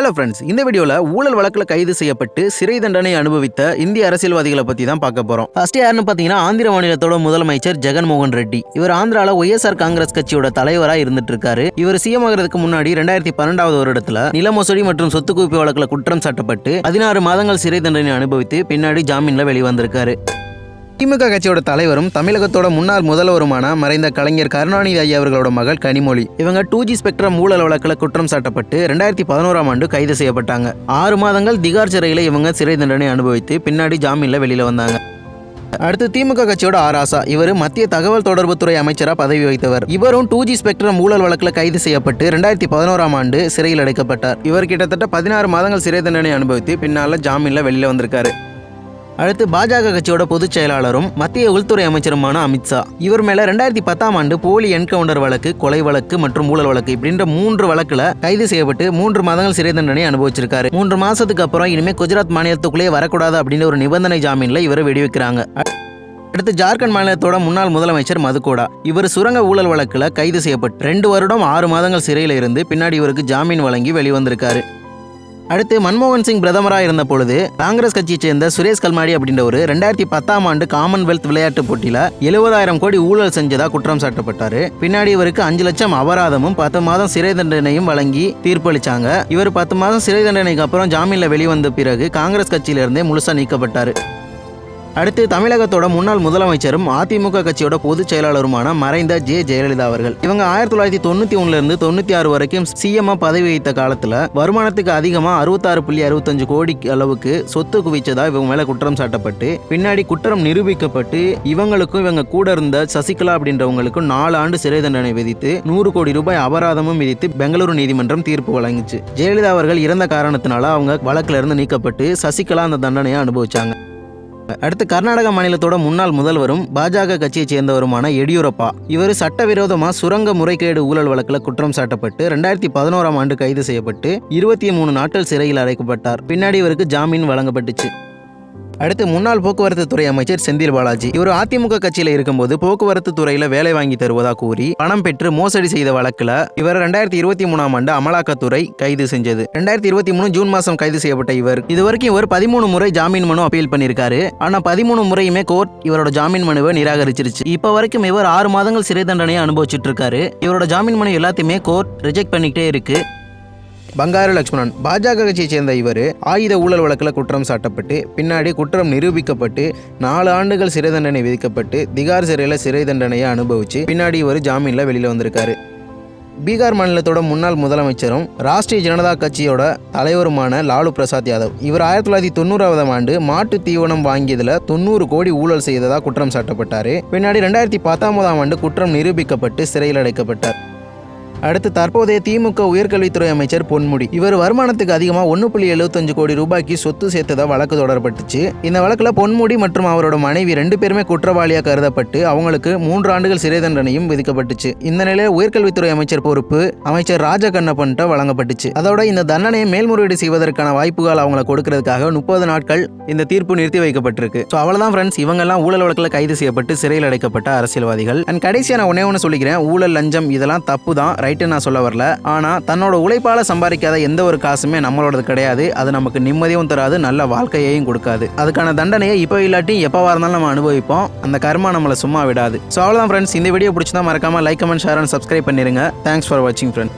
Hello friends, இந்த வீடியோல ஊழல் வழக்குல கைது செய்யப்பட்டு சிறை தண்டனை அனுபவித்த இந்திய அரசியல்வாதிகளை பத்தி தான் பார்க்க போறோம். ஃபர்ஸ்ட் யாருன்னு பாத்தீங்கன்னா ஆந்திர மாநிலத்தோட முதலமைச்சர் ஜெகன்மோகன் ரெட்டி. இவர் ஆந்திரால ஒய்எஸ்ஆர் காங்கிரஸ் கட்சியோட தலைவரா இருந்துட்டு இருக்காரு. இவர் சிஎம் ஆகிறதுக்கு முன்னாடி 2012 வருடத்துல நில மோசடி மற்றும் சொத்து குவிப்பு வழக்குல குற்றம் சாட்டப்பட்டு 16 மாதங்கள் சிறை தண்டனை அனுபவித்து பின்னாடி ஜாமீன்ல வெளிவந்திருக்காரு. திமுக கட்சியோட தலைவரும் தமிழகத்தோட முன்னாள் முதல்வருமான மறைந்த கலைஞர் கருணாநிதி ஐயா அவர்களோட மகள் கனிமொழி இவங்க 2G ஸ்பெக்ட்ரம் ஊழல் வழக்கில் குற்றம் சாட்டப்பட்டு 2011 கைது செய்யப்பட்டாங்க. 6 மாதங்கள் திகார் சிறையில் இவங்க சிறை தண்டனை அனுபவித்து பின்னாடி ஜாமீன்ல வெளியில வந்தாங்க. அடுத்து திமுக கட்சியோட ஆராசா. இவர் மத்திய தகவல் தொடர்புத்துறை அமைச்சரா பதவி வகித்தவர். இவரும் 2G ஸ்பெக்ட்ரம் ஊழல் வழக்கில் கைது செய்யப்பட்டு 2011 சிறையில் அடைக்கப்பட்டார். இவர் கிட்டத்தட்ட 16 மாதங்கள் சிறை தண்டனை அனுபவித்து பின்னால ஜாமீன்ல வெளியில வந்திருக்காரு. அடுத்து பாஜக கட்சியோட பொதுச் செயலாளரும் மத்திய உள்துறை அமைச்சருமான அமித்ஷா. இவர் மேல 2010 போலி என்கவுண்டர் வழக்கு, கொலை வழக்கு மற்றும் ஊழல் வழக்கு இப்படின்ற 3 வழக்குல கைது செய்யப்பட்டு 3 மாதங்கள் சிறை தண்டனை அனுபவிச்சிருக்காரு. 3 மாசத்துக்கு அப்புறம் இனிமே குஜராத் மாநிலத்துக்குள்ளே வரக்கூடாது அப்படின்னு ஒரு நிபந்தனை ஜாமீன்ல இவரை வெடிவைக்கிறாங்க. அடுத்து ஜார்க்கண்ட் மாநிலத்தோட முன்னாள் முதலமைச்சர் மதுகோடா. இவர் சுரங்க ஊழல் வழக்குல கைது செய்யப்பட்டு 2 வருடம் 6 மாதங்கள் சிறையில் இருந்து பின்னாடி இவருக்கு ஜாமீன் வழங்கி வெளிவந்திருக்காரு. அடுத்து மன்மோகன் சிங் பிரதமராக இருந்த பொழுது காங்கிரஸ் கட்சியை சேர்ந்த சுரேஷ் கல்மாடி அப்படின்றவர் 2010 காமன்வெல்த் விளையாட்டு போட்டியில 70,000 கோடி ஊழல் செஞ்சதா குற்றம் சாட்டப்பட்டாரு. பின்னாடி இவருக்கு 5 லட்சம் அபராதமும் 10 மாதம் சிறை தண்டனையும் வழங்கி தீர்ப்பளிச்சாங்க. இவர் 10 மாதம் சிறை தண்டனைக்கு அப்புறம் ஜாமீன்ல வெளிவந்த பிறகு காங்கிரஸ் கட்சியிலிருந்தே முழுசா நீக்கப்பட்டாரு. அடுத்து தமிழகத்தோட முன்னாள் முதலமைச்சரும் அதிமுக கட்சியோட பொதுச் செயலாளருமான மறைந்த ஜெயலலிதா அவர்கள். இவங்க 1991 இருந்து 96 வரைக்கும் சிஎம் பதவி வகித்த காலத்துல வருமானத்துக்கு அதிகமா 66.65 கோடி அளவுக்கு சொத்து குவிச்சதா இவங்க மேல குற்றம் சாட்டப்பட்டு பின்னாடி குற்றம் நிரூபிக்கப்பட்டு இவங்களுக்கும் இவங்க கூட இருந்த சசிகலா அப்படின்றவங்களுக்கும் 4 ஆண்டு சிறை தண்டனை விதித்து 100 கோடி ரூபாய் அபராதமும் விதித்து பெங்களூரு நீதிமன்றம் தீர்ப்பு வழங்கிச்சு. ஜெயலலிதா அவர்கள் இறந்த காரணத்தினால அவங்க வழக்குல இருந்து நீக்கப்பட்டு சசிகலா அந்த தண்டனையை அனுபவிச்சாங்க. அடுத்து கர்நாடக மாநிலத்தோட முன்னாள் முதல்வரும் பாஜக கட்சியை சேர்ந்தவருமான எடியூரப்பா. இவர் சட்டவிரோதமா சுரங்க முறைகேடு ஊழல் வழக்கில் குற்றம் சாட்டப்பட்டு 2011 கைது செய்யப்பட்டு 23 நாட்கள் சிறையில் அடைக்கப்பட்டார். பின்னாடி இவருக்கு ஜாமீன் வழங்கப்பட்டுச்சு. அடுத்து முன்னாள் போக்குவரத்து துறை அமைச்சர் செந்தில் பாலாஜி. இவர் அதிமுக கட்சியில இருக்கும்போது போக்குவரத்து துறையில வேலை வாங்கி தருவதா கூறி பணம் பெற்று மோசடி செய்த வழக்குல இவர் 2023 அமலாக்கத்துறை கைது செஞ்சது. 2023 ஜூன் மாசம் கைது செய்யப்பட்ட இவர் இதுவரைக்கும் 13 முறை ஜாமீன் மனு அப்பீல் பண்ணியிருக்காரு. ஆனா 13 முறையுமே கோர்ட் இவரோட ஜாமீன் மனுவை நிராகரிச்சிருச்சு. இப்ப வரைக்கும் இவர் 6 மாதங்கள் சிறை தண்டனையை அனுபவிச்சுட்டு இருக்காரு. இவரோட ஜாமீன் மனு எல்லாத்தையுமே கோர்ட் ரிஜெக்ட் பண்ணிக்கிட்டே இருக்கு. பங்காரு லட்சுமணன். பாஜக கட்சியை சேர்ந்த இவர் ஆயுத ஊழல் வழக்கில் குற்றம் சாட்டப்பட்டு பின்னாடி குற்றம் நிரூபிக்கப்பட்டு 4 ஆண்டுகள் சிறை தண்டனை விதிக்கப்பட்டு திகார் சிறையில் சிறை தண்டனையை அனுபவிச்சு பின்னாடி இவர் ஜாமீன்ல வெளியில வந்திருக்காரு. பீகார் மாநிலத்தோட முன்னாள் முதலமைச்சரும் ராஷ்டிரிய ஜனதா கட்சியோட தலைவருமான லாலு பிரசாத் யாதவ். இவர் 1990 மாட்டு தீவனம் வாங்கியதுல 90 கோடி ஊழல் செய்ததா குற்றம் சாட்டப்பட்டாரு. பின்னாடி 2019 குற்றம் நிரூபிக்கப்பட்டு சிறையில் அடைக்கப்பட்டார். அடுத்து தற்போதைய திமுக உயர்கல்வித்துறை அமைச்சர் பொன்முடி. இவர் வருமானத்துக்கு அதிகமாக 1.75 கோடி ரூபாய்க்கு சொத்து சேர்த்ததா வழக்கு தொடரப்பட்டுச்சு. இந்த வழக்கில் பொன்முடி மற்றும் அவரோட மனைவி 2 பேருமே குற்றவாளியாக கருதப்பட்டு அவங்களுக்கு 3 ஆண்டுகள் சிறை தண்டனையும் விதிக்கப்பட்டுச்சு. இந்த நிலையில் உயர்கல்வித்துறை அமைச்சர் பொறுப்பு அமைச்சர் ராஜகண்ணப்பன்ட்ட வழங்கப்பட்டுச்சு. அதோட இந்த தண்டனையை மேல்முறையீடு செய்வதற்கான வாய்ப்புகள் அவங்களை கொடுக்கறதுக்காக 30 நாட்கள் இந்த தீர்ப்பு நிறுத்தி வைக்கப்பட்டிருக்கு. ஸோ அவ்வளோதான் ஃப்ரெண்ட்ஸ், இவங்கெல்லாம் ஊழல் வழக்கில் கைது செய்யப்பட்டு சிறையில் அடைக்கப்பட்ட அரசியல்வாதிகள். அண்ட் கடைசியாக நான் ஒன்று சொல்லிக்கிறேன், ஊழல் லஞ்சம் இதெல்லாம் தப்பு தான், நான் சொல்ல வரல. ஆனா தன்னோட உழைப்பால சம்பாதிக்காத எந்த ஒரு காசுமே நம்மளோடது கிடையாது. அது நமக்கு நிம்மதியும் தராது, நல்ல வாழ்க்கையையும் கொடுக்காது. அதுக்கான தண்டனையை இப்போ இல்லாட்டி எப்பவா இருந்தாலும் நம்ம அனுபவிப்போம். அந்த கர்மா நம்மளை சும்மா விடாது. ஸோ அவ்வளோதான் ஃப்ரெண்ட்ஸ், இந்த வீடியோ பிடிச்சதா மறக்காம like, comment, share and subscribe பண்ணிருங்க. தேங்க்ஸ் ஃபார் வாட்சிங் ஃப்ரெண்ட்ஸ்.